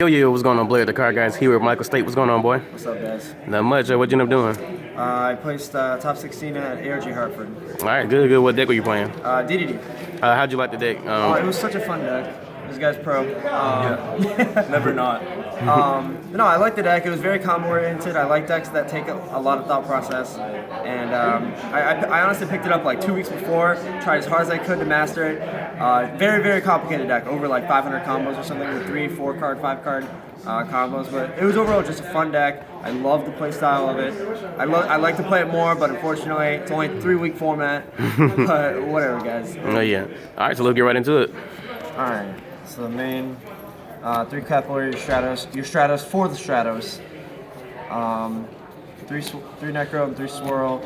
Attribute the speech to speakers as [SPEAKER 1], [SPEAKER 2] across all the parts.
[SPEAKER 1] Yo, what's going on, Blair? The car guys here with Michael State. What's going on, boy?
[SPEAKER 2] What's up, guys?
[SPEAKER 1] Not much. What'd you end up doing?
[SPEAKER 2] I placed top 16 at ARG Hartford.
[SPEAKER 1] All right, good. What deck were you playing?
[SPEAKER 2] DDD.
[SPEAKER 1] How'd you like the deck?
[SPEAKER 2] It was such a fun deck. This guy's pro.
[SPEAKER 3] Never not.
[SPEAKER 2] No, I like the deck. It was very combo oriented. I like decks that take a lot of thought process. And I honestly picked it up like 2 weeks before, tried as hard as I could to master it. Very complicated deck, over like 500 combos or something with 3, 4 card, 5 card combos. But it was overall just a fun deck. I love the play style of it. I like to play it more, but unfortunately it's only a 3-week format. But whatever, guys.
[SPEAKER 1] Oh yeah. All right, so let's get right into it.
[SPEAKER 2] All right. So the main 3 Kepler, your Stratos for the Stratos. 3 Necro and 3 Swirl,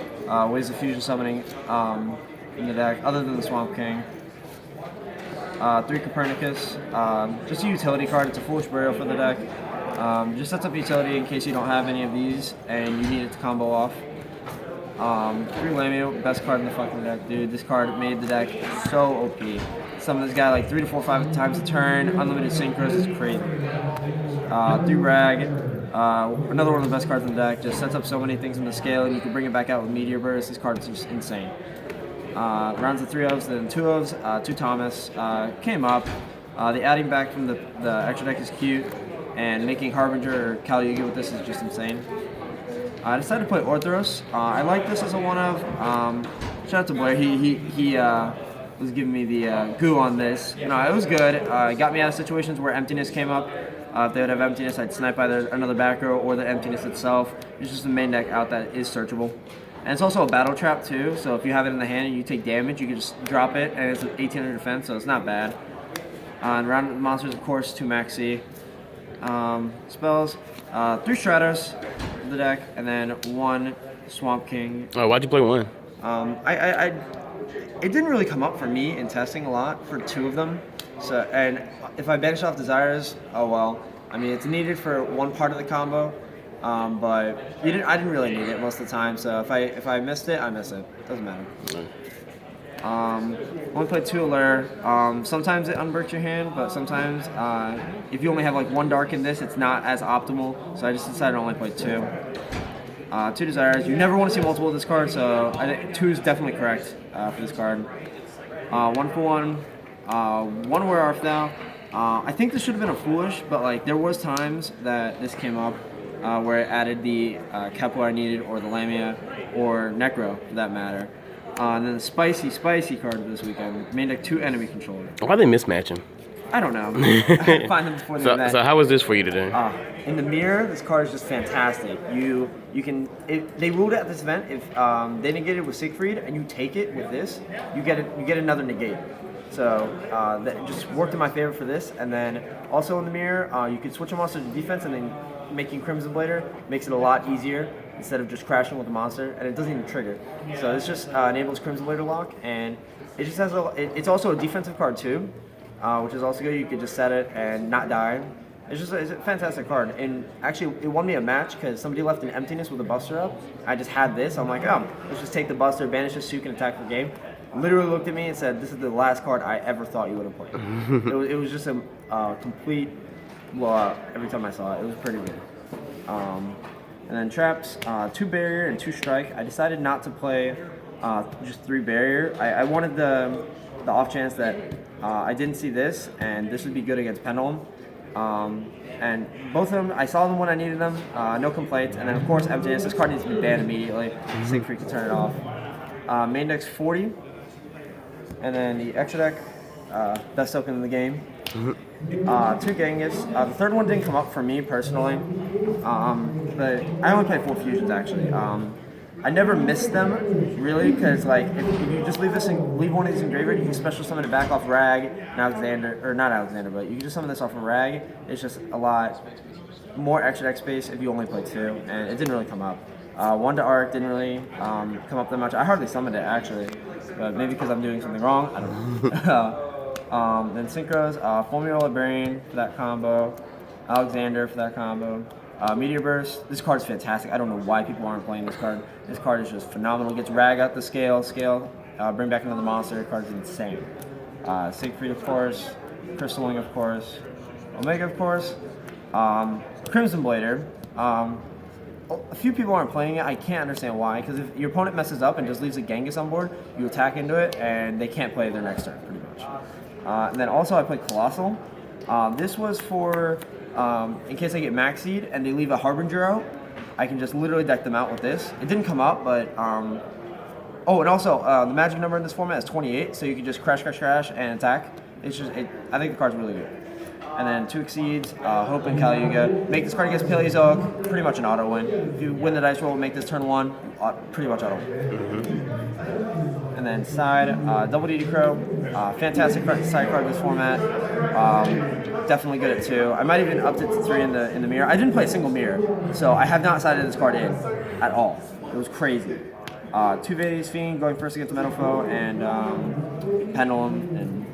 [SPEAKER 2] ways of fusion summoning in the deck, other than the Swamp King. 3 Copernicus, just a utility card. It's a foolish burial for the deck. Just sets up utility in case you don't have any of these and you need it to combo off. 3 Lamio, best card in the fucking deck, dude. This card made the deck so OP. Summon this guy like 3 to 4, 5 times a turn. Unlimited synchros is crazy. 3 Rag, another one of the best cards in the deck. Just sets up so many things in the scale, and you can bring it back out with Meteor Burst. This card is just insane. Rounds of 3 ofs, then 2 ofs. 2 Thomas came up. The adding back from the extra deck is cute, and making Harbinger or Kali Yuga with this is just insane. I decided to play Orthros. I like this as a one of. Shout out to Blair. He was giving me the goo on this. No, it was good. It got me out of situations where emptiness came up. If they would have emptiness, I'd snipe either another back row or the emptiness itself. It's just a main deck out that is searchable. And it's also a battle trap too, so if you have it in the hand and you take damage, you can just drop it, and it's an 1800 defense, so it's not bad. And round of monsters, of course, 2 Maxi. Spells, 3 Stratos in the deck, and then 1 Swamp King.
[SPEAKER 1] Oh, why'd you play 1?
[SPEAKER 2] It didn't really come up for me in testing a lot for 2 of them. So, and if I banish off Desires, oh well. I mean, it's needed for one part of the combo, but I didn't really need it most of the time. So if I missed it, I missed it. Doesn't matter. Only played 2 Allure. Sometimes it unbricks your hand, but sometimes if you only have like 1 dark in this, it's not as optimal. So I just decided to only play 2. 2 Desires. You never want to see multiple of this card, so 2 is definitely correct for this card. 1 for 1. 1 Wear Off now. I think this should have been a foolish, but like there was times that this came up where it added the Kepler I needed, or the Lamia, or Necro for that matter. And then the spicy card of this weekend, main deck 2 enemy controller.
[SPEAKER 1] Why are they mismatching?
[SPEAKER 2] I don't know. I had to find them before the event.
[SPEAKER 1] So how was this for you today?
[SPEAKER 2] In the mirror, this card is just fantastic. You can. They ruled it at this event. If they negate it with Siegfried and you take it with this, you get another negate. So that just worked in my favor for this. And then also in the mirror, you can switch a monster to defense, and then making Crimson Blader makes it a lot easier instead of just crashing with the monster, and it doesn't even trigger. So this just enables Crimson Blader lock, and it just has it's also a defensive card too, which is also good. You could just set it and not die. It's a fantastic card, and actually it won me a match because somebody left an emptiness with a Buster up. I just had this. I'm like, oh, let's just take the Buster, banish the Sook, and attack for game. Literally looked at me and said, "This is the last card I ever thought you would have played." it was just a complete blowout every time I saw it. It was pretty good. And then traps, 2 barrier and 2 strike. I decided not to play just 3 barrier. I wanted the off chance that I didn't see this, and this would be good against Pendulum. And both of them, I saw them when I needed them. No complaints. And then of course emptiness. This card needs to be banned immediately. Siegfried can turn it off. Main deck's 40. And then the extra deck, best token in the game. 2 Genghis. The third one didn't come up for me personally, but I only played 4 fusions actually. I never missed them really, because like if you just leave one of these in graveyard, you can special summon it back off Rag and Alexander, or not Alexander, but you can just summon this off of Rag. It's just a lot more extra deck space if you only play 2, and it didn't really come up. 1 to ARG didn't really come up that much. I hardly summoned it actually, but maybe because I'm doing something wrong. I don't know. Then Synchros, Formula Librarian for that combo, Alexander for that combo, Meteor Burst. This card is fantastic. I don't know why people aren't playing this card. This card is just phenomenal. Gets Rag out the scale, bring back another monster. The card is insane. Siegfried, of course, Crystalling, of course, Omega, of course, Crimson Blader. A few people aren't playing it. I can't understand why. Because if your opponent messes up and just leaves a Genghis on board, you attack into it, and they can't play their next turn, pretty much. And then also I played Colossal. This was for in case I get Maxied and they leave a Harbinger out, I can just literally deck them out with this. It didn't come up, but oh, and also the magic number in this format is 28, so you can just crash, and attack. It's just, I think the card's really good. And then 2 Exceeds, Hope and Caliuga. Make this card against Paleozoic, pretty much an auto win. If you win the dice roll, make this turn 1, pretty much auto win. And then side, Double DD Crow, fantastic side card in this format. Definitely good at 2. I might even upped it to 3 in the mirror. I didn't play a single mirror, so I have not sided this card in at all. It was crazy. 2 Vase Fiend going first against Metal Foe, and Pendulum, and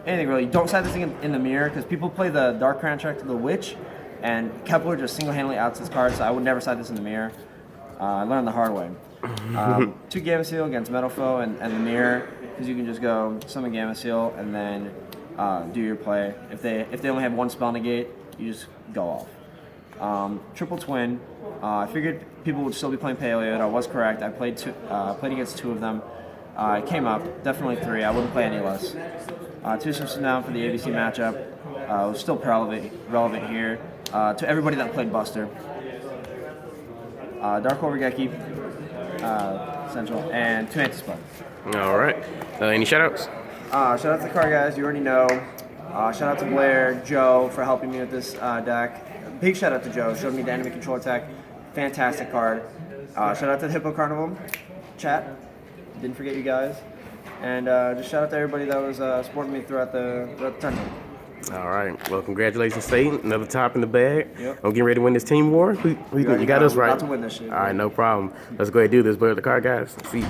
[SPEAKER 2] anything really. Don't side this thing in the mirror, because people play the Dark Crown check to the Witch, and Kepler just single-handedly outs this card, so I would never side this in the mirror. I learned the hard way. 2 Gamma Seal against Metal Foe and the mirror, because you can just go summon Gamma Seal and then do your play. If they only have 1 spell negate, you just go off. Triple Twin. I figured people would still be playing Paleo, and I was correct. I played against 2 of them. It came up, definitely 3. I wouldn't play any less. 2 systems down for the ABC matchup. It was still relevant here. To everybody that played Buster. Dark Overgeki, Central, and 2 Anti-Spell.
[SPEAKER 1] All right. Any shoutouts?
[SPEAKER 2] Shout out to the card guys, you already know. Shout out to Blair, Joe for helping me with this deck. Big shout out to Joe, showed me the enemy control attack. Fantastic card. Shout out to the Hippo Carnival chat. Didn't forget you guys. And just shout out to everybody that was supporting me throughout the tournament.
[SPEAKER 1] All right. Well, congratulations, Satan. Another top in the bag.
[SPEAKER 2] Yep.
[SPEAKER 1] I'm getting ready to win this team war. You got us right.
[SPEAKER 2] About to win this shit.
[SPEAKER 1] All right, no problem. Let's go ahead and do this. But the card guys, see you.